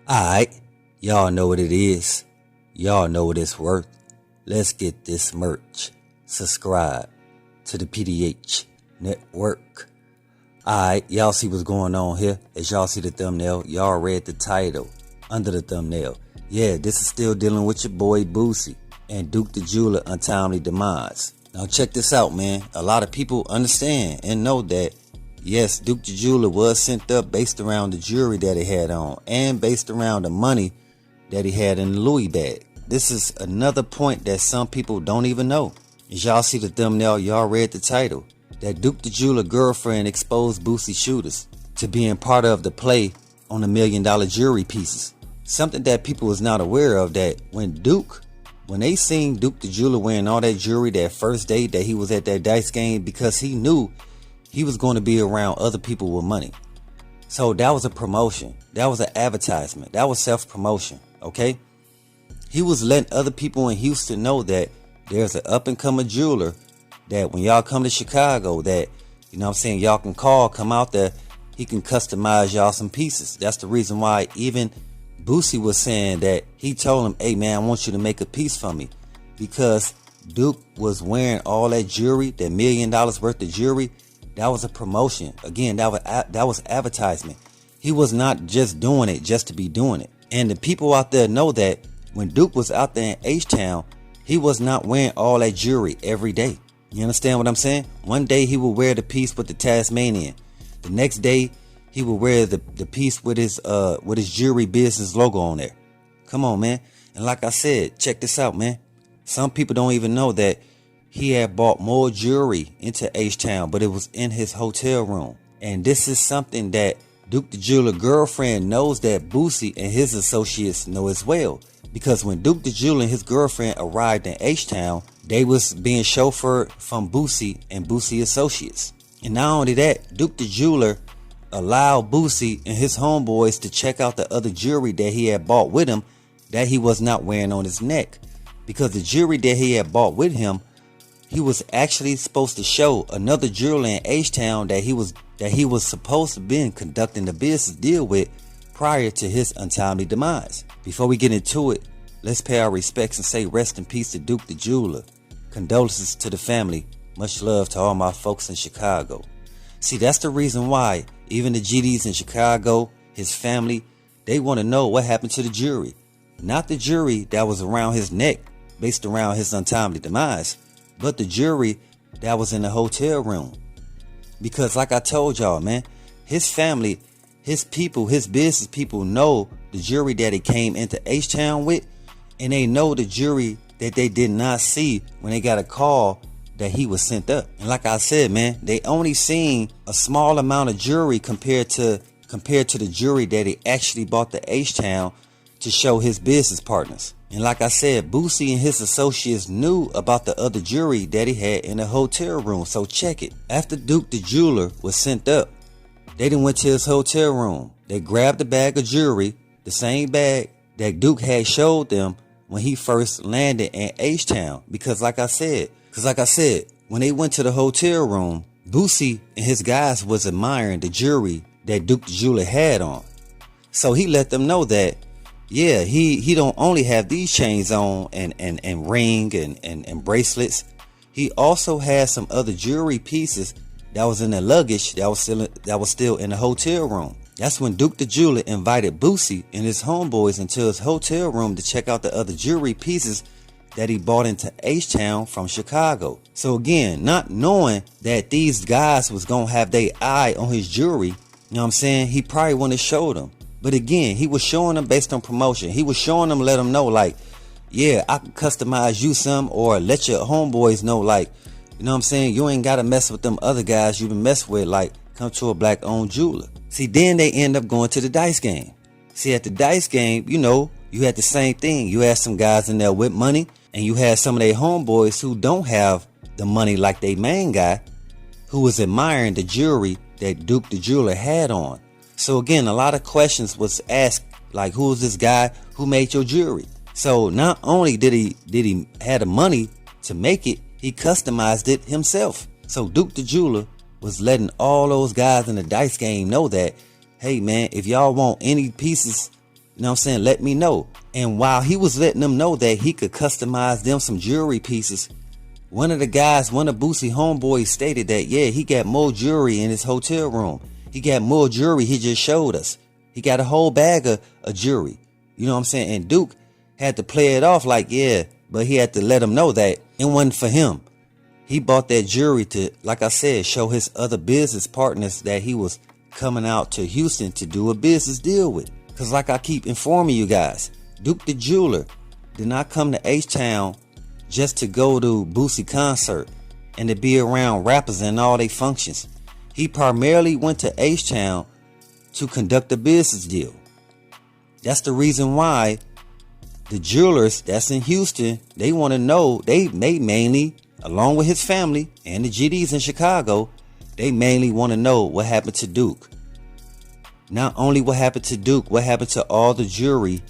Alright, y'all know what it is. Y'all know what it's worth. Let's get this merch. Subscribe to the PDH Network. Alright, y'all see what's going on here. As y'all see the thumbnail, y'all read the title under the thumbnail. Yeah, this is still dealing with your boy Boosie and Duke the Jeweler untimely demise. Now check this out, man. A lot of people understand and know that yes, Duke the Jeweler was sent up based around the jewelry that he had on and based around the money that he had in the Louis bag. This is another point that some people don't even know. As y'all see the thumbnail, y'all read the title. That Duke the Jeweler girlfriend exposed Boosie shooters to being part of the play on the $1 million jewelry pieces. Something that people was not aware of, that when they seen Duke the Jeweler wearing all that jewelry that first day that he was at that dice game, because he knew he was going to be around other people with money. So that was a promotion. That was an advertisement. That was self-promotion, okay? He was letting other people in Houston know that there's an up-and-coming jeweler that when y'all come to Chicago, that, you know what I'm saying, y'all can come out there, he can customize y'all some pieces. That's the reason why even Boosie was saying that he told him, hey man, I want you to make a piece for me, because Duke was wearing all that jewelry, that $1 million worth of jewelry. That was a promotion. Again, that was advertisement. He was not just doing it just to be doing it. And the people out there know that when Duke was out there in H-Town, he was not wearing all that jewelry every day. You understand what I'm saying? One day he would wear the piece with the Tasmanian. The next day he would wear the piece with his jewelry business logo on there. Come on, man. And like I said, check this out, man. Some people don't even know that he had bought more jewelry into H-Town, but it was in his hotel room. And this is something that Duke the Jeweler girlfriend knows that Boosie and his associates know as well. Because when Duke the Jeweler and his girlfriend arrived in H-Town, they was being chauffeured from Boosie and Boosie associates. And not only that, Duke the Jeweler allowed Boosie and his homeboys to check out the other jewelry that he had bought with him that he was not wearing on his neck. Because the jewelry that he had bought with him, he was actually supposed to show another jeweler in H-Town that he was supposed to be conducting the business deal with prior to his untimely demise. Before we get into it, let's pay our respects and say rest in peace to Duke the Jeweler. Condolences to the family. Much love to all my folks in Chicago. See, that's the reason why even the GDs in Chicago, his family, they want to know what happened to the jewelry. Not the jewelry that was around his neck based around his untimely demise, but the jewelry that was in the hotel room. Because like I told y'all, man, his family, his people, his business people know the jewelry that he came into H-Town with, and they know the jewelry that they did not see when they got a call that he was sent up. And like I said, man, they only seen a small amount of jewelry compared to the jewelry that he actually bought to H-Town to show his business partners. And like I said, Boosie and his associates knew about the other jewelry that he had in the hotel room. So check it. After Duke the Jeweler was sent up, they done went to his hotel room. They grabbed the bag of jewelry, the same bag that Duke had showed them when he first landed in H-Town. Because like I said, when they went to the hotel room, Boosie and his guys was admiring the jewelry that Duke the Jeweler had on. So he let them know that, yeah, he don't only have these chains on and ring and bracelets. He also has some other jewelry pieces that was in the luggage that was still in the hotel room. That's when Duke the Jeweler invited Boosie and his homeboys into his hotel room to check out the other jewelry pieces that he bought into H-Town from Chicago. So again, not knowing that these guys was gonna have their eye on his jewelry, you know what I'm saying, he probably wouldn't have showed them. But again, he was showing them based on promotion. He was showing them, let them know, like, yeah, I can customize you some, or let your homeboys know, like, you know what I'm saying, you ain't got to mess with them other guys you've been messing with, like, come to a black-owned jeweler. See, then they end up going to the dice game. See, at the dice game, you know, you had the same thing. You had some guys in there with money, and you had some of their homeboys who don't have the money like they main guy, who was admiring the jewelry that Duke the Jeweler had on. So again, a lot of questions was asked, like, who is this guy who made your jewelry? So not only did he had the money to make it, he customized it himself. So Duke the Jeweler was letting all those guys in the dice game know that, hey man, if y'all want any pieces You know what I'm saying? Let me know. And while he was letting them know that he could customize them some jewelry pieces, one of Boosie homeboys stated that, yeah, he got more jewelry in his hotel room. He got more jewelry he just showed us. He got a whole bag of jewelry. You know what I'm saying? And Duke had to play it off like, yeah, but he had to let him know that it wasn't for him. He bought that jewelry to, like I said, show his other business partners that he was coming out to Houston to do a business deal with. Because like I keep informing you guys, Duke the Jeweler did not come to H-Town just to go to Boosie concert and to be around rappers and all their functions. He primarily went to H-Town to conduct a business deal. That's the reason why the jewelers that's in Houston, they want to know, they mainly, along with his family and the GDs in Chicago, they mainly want to know what happened to Duke. Not only what happened to Duke, what happened to all the jewelry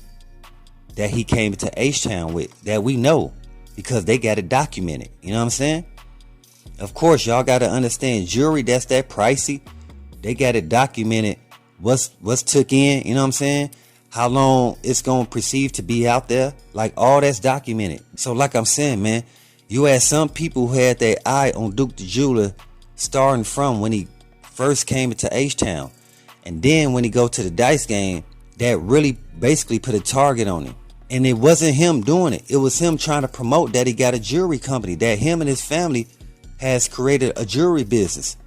that he came to H-Town with, that we know, because they got it documented. You know what I'm saying? Of course, y'all got to understand, jewelry that's that pricey, they got it documented, what's took in, you know what I'm saying? How long it's going to perceive to be out there, like all that's documented. So like I'm saying, man, you had some people who had their eye on Duke the Jeweler starting from when he first came into H-Town. And then when he go to the dice game, that really basically put a target on him. And it wasn't him doing it. It was him trying to promote that he got a jewelry company, that him and his family has created a jewelry business.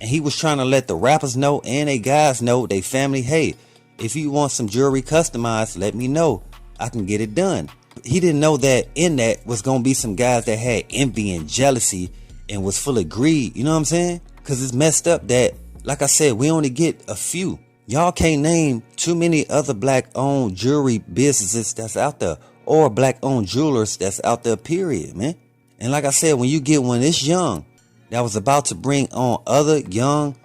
And he was trying to let the rappers know and they guys know, they family, hey, if you want some jewelry customized, let me know. I can get it done. He didn't know that in that was going to be some guys that had envy and jealousy and was full of greed. You know what I'm saying? Because it's messed up that, like I said, we only get a few. Y'all can't name too many other black-owned jewelry businesses that's out there, or black-owned jewelers that's out there, period, man. And like I said, when you get one this young that was about to bring on other young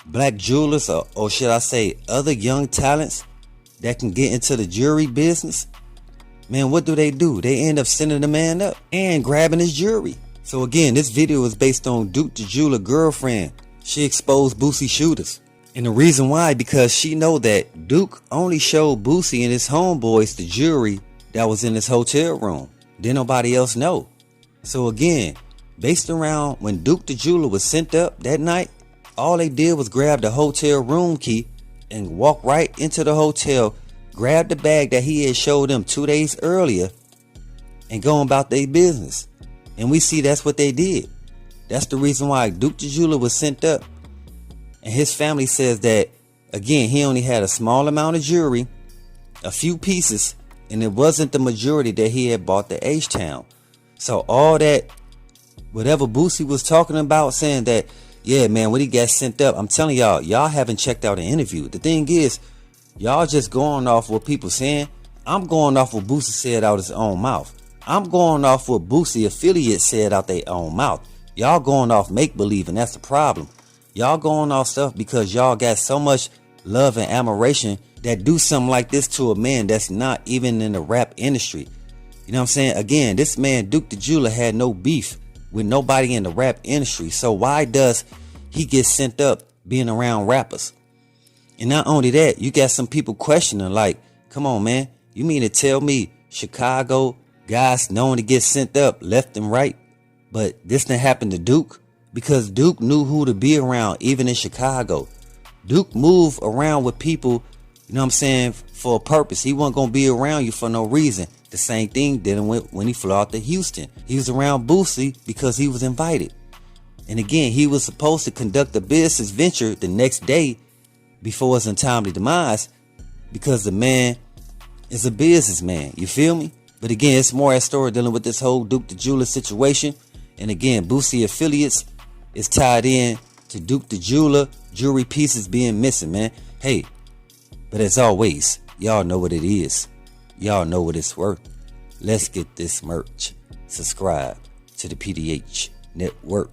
black jewelers, or should I say other young talents that can get into the jewelry business, man, what do? They end up sending the man up and grabbing his jewelry. So again, this video is based on Duke the Jeweler girlfriend. She exposed Boosie shooters. And the reason why, because she know that Duke only showed Boosie and his homeboys the jewelry that was in his hotel room. Didn't nobody else know. So again, based around when Duke the Jeweler was sent up that night, all they did was grab the hotel room key and walk right into the hotel, grab the bag that he had showed them 2 days earlier, and go about their business. And we see that's what they did. That's the reason why Duke the Jeweler was sent up. And his family says that, again, he only had a small amount of jewelry, a few pieces, and it wasn't the majority that he had bought to H-Town. So all that, whatever Boosie was talking about, saying that, yeah, man, when he got sent up, I'm telling y'all haven't checked out an interview. The thing is, y'all just going off what people saying. I'm going off what Boosie said out his own mouth. I'm going off what Boosie affiliates said out their own mouth. Y'all going off make-believe, and that's the problem. Y'all going off stuff because y'all got so much love and admiration that do something like this to a man that's not even in the rap industry. You know what I'm saying? Again, this man, Duke the Jeweler, had no beef with nobody in the rap industry. So why does he get sent up being around rappers? And not only that, you got some people questioning, like, come on, man, you mean to tell me Chicago guys known to get sent up left and right, but this didn't happen to Duke? Because Duke knew who to be around, even in Chicago. Duke moved around with people, you know what I'm saying, for a purpose. He wasn't going to be around you for no reason. The same thing did when he flew out to Houston. He was around Boosie because he was invited. And again, he was supposed to conduct a business venture the next day before his untimely demise, because the man is a businessman. You feel me? But again, it's more a story dealing with this whole Duke the Jeweler situation. And again, Boosie affiliates is tied in to Duke the Jeweler, jewelry pieces being missing, man. Hey, but as always, y'all know what it is. Y'all know what it's worth. Let's get this merch. Subscribe to the PDH Network.